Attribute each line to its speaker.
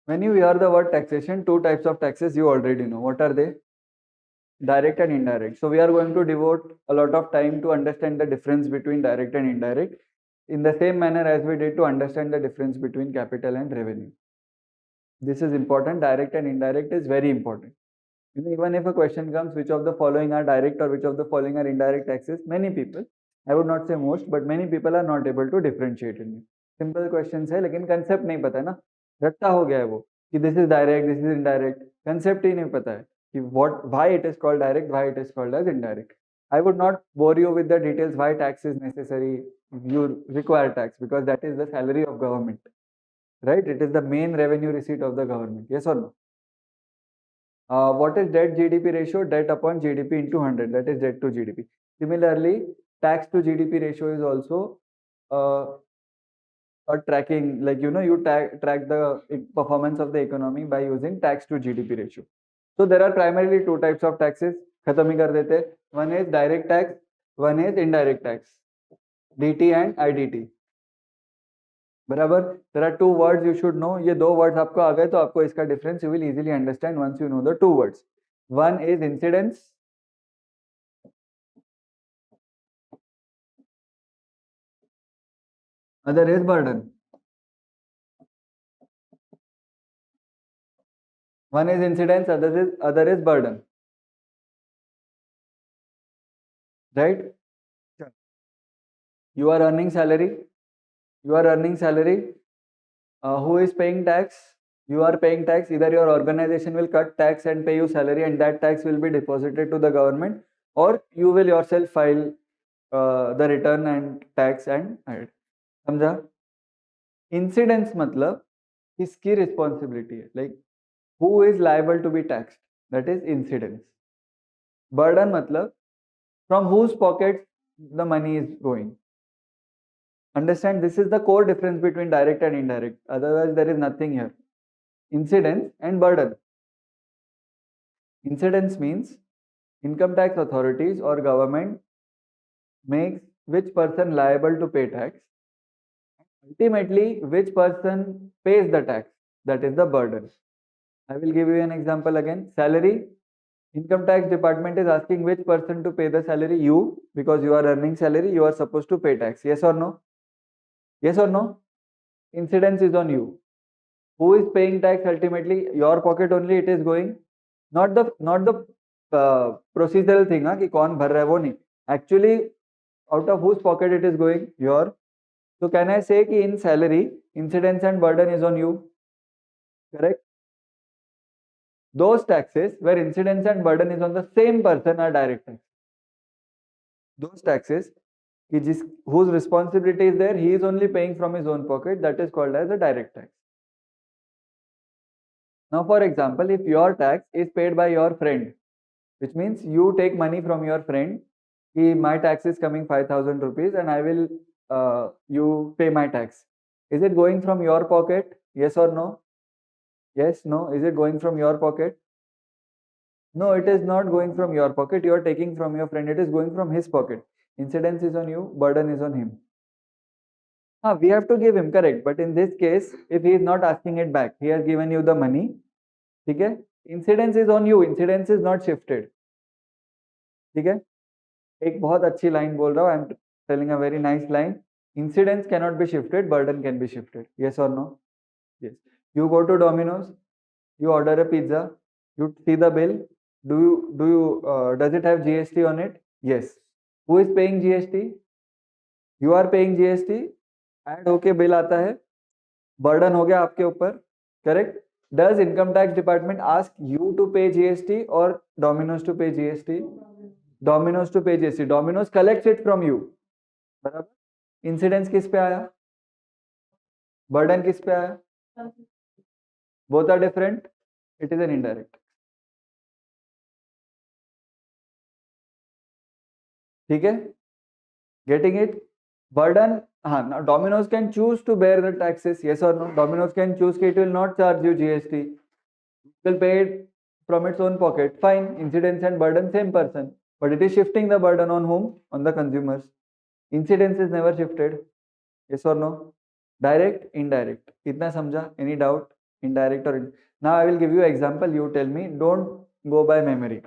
Speaker 1: When you hear the word taxation, two types of taxes you already know. What are they? Direct and indirect. So we are going to devote a lot of time to understand the difference between direct and indirect in the same manner as we did to understand the difference between capital and revenue. This is important. Direct and indirect is very important. Even if a question comes, which of the following are direct or which of the following are indirect taxes, many people, I would not say most, but many people are not able to differentiate in it. Simple questions है, लेकिन concept नहीं पता है ना, रट्टा हो गया है वो कि this is direct, this is indirect, concept ही नहीं पता है कि why it is called direct, why it is called as indirect. I would not bore you with the details why tax is necessary. You require tax because that is the salary of government, right? It is the main revenue receipt of the government. Yes or no? What is debt GDP ratio? Debt upon GDP into 100. That is debt to GDP. Similarly, tax to GDP ratio is also a tracking, like you track the performance of the economy by using tax to GDP ratio. So there are primarily two types of taxes. खत्म ही कर देते. One is direct tax, one is indirect tax. DT and IDT. बराबर. There are two words you should know. ये दो words आपको आ गए तो आपको इसका difference you will easily understand once you know the two words. One is incidence. Other is burden. One is incidence, other is burden. Right? You are earning salary. Who is paying tax? You are paying tax. Either your organization will cut tax and pay you salary, and that tax will be deposited to the government, or you will yourself file the return and tax and add. समझा? Incidence मतलब किसकी responsibility है? Like who is liable to be taxed? That is incidence. Burden मतलब from whose pocket the money is going. Understand, this is the core difference between direct and indirect. Otherwise, there is nothing here. Incidence and burden. Incidence means income tax authorities or government makes which person liable to pay tax. Ultimately, which person pays the tax? That is the burden. I will give you an example again. Salary. Income tax department is asking which person to pay the salary. You, because you are earning salary, you are supposed to pay tax. Yes or no? Yes or no? Incidence is on you. Who is paying tax ultimately? Your pocket only it is going. Not the procedural thing, कि कौन भर रहा है वो नहीं. Actually, out of whose pocket it is going? Your. So can I say कि in salary, incidence and burden is on you? Correct? Those taxes where incidence and burden is on the same person are direct tax. Those taxes whose responsibility is there, he is only paying from his own pocket, that is called as a direct tax. Now for example, if your tax is paid by your friend, which means you take money from your friend, my tax is coming 5,000 rupees and I will you pay my tax. Is it going from your pocket? Yes or no? Yes, no. Is it going from your pocket? No, it is not going from your pocket. You are taking from your friend. It is going from his pocket. Incidence is on you, burden is on him. We have to give him, correct. But in this case, if he is not asking it back, he has given you the money. ठीक है? Incidence is on you. Incidence is not shifted. ठीक है? एक बहुत अच्छी line बोल रहा हूँ. I am telling a very nice line. Incidence cannot be shifted. Burden can be shifted. Yes or no? Yes. You go to Domino's. You order a pizza. You see the bill. Does it have GST on it? Yes. Who is paying GST? You are paying GST. Add होके bill आता है. Burden हो गया आपके ऊपर. Correct? Does income tax department ask you to pay GST or Domino's to pay GST? Domino's to pay GST. Domino's collects it from you. बराबर? Incidence किस पे आया? Burden किस पे आया? Both are different. It is an indirect. ठीक है? Getting it? Burden. Now Domino's can choose to bear the taxes. Yes or no? Domino's can choose that it will not charge you GST. It will pay it from its own pocket. Fine. Incidence and burden same person. But it is shifting the burden on whom? On the consumers. Incidence is never shifted. Yes or no? Direct, indirect. इतना समझा? Any doubt? indirect or now I will give you example. You tell me, don't go by memory.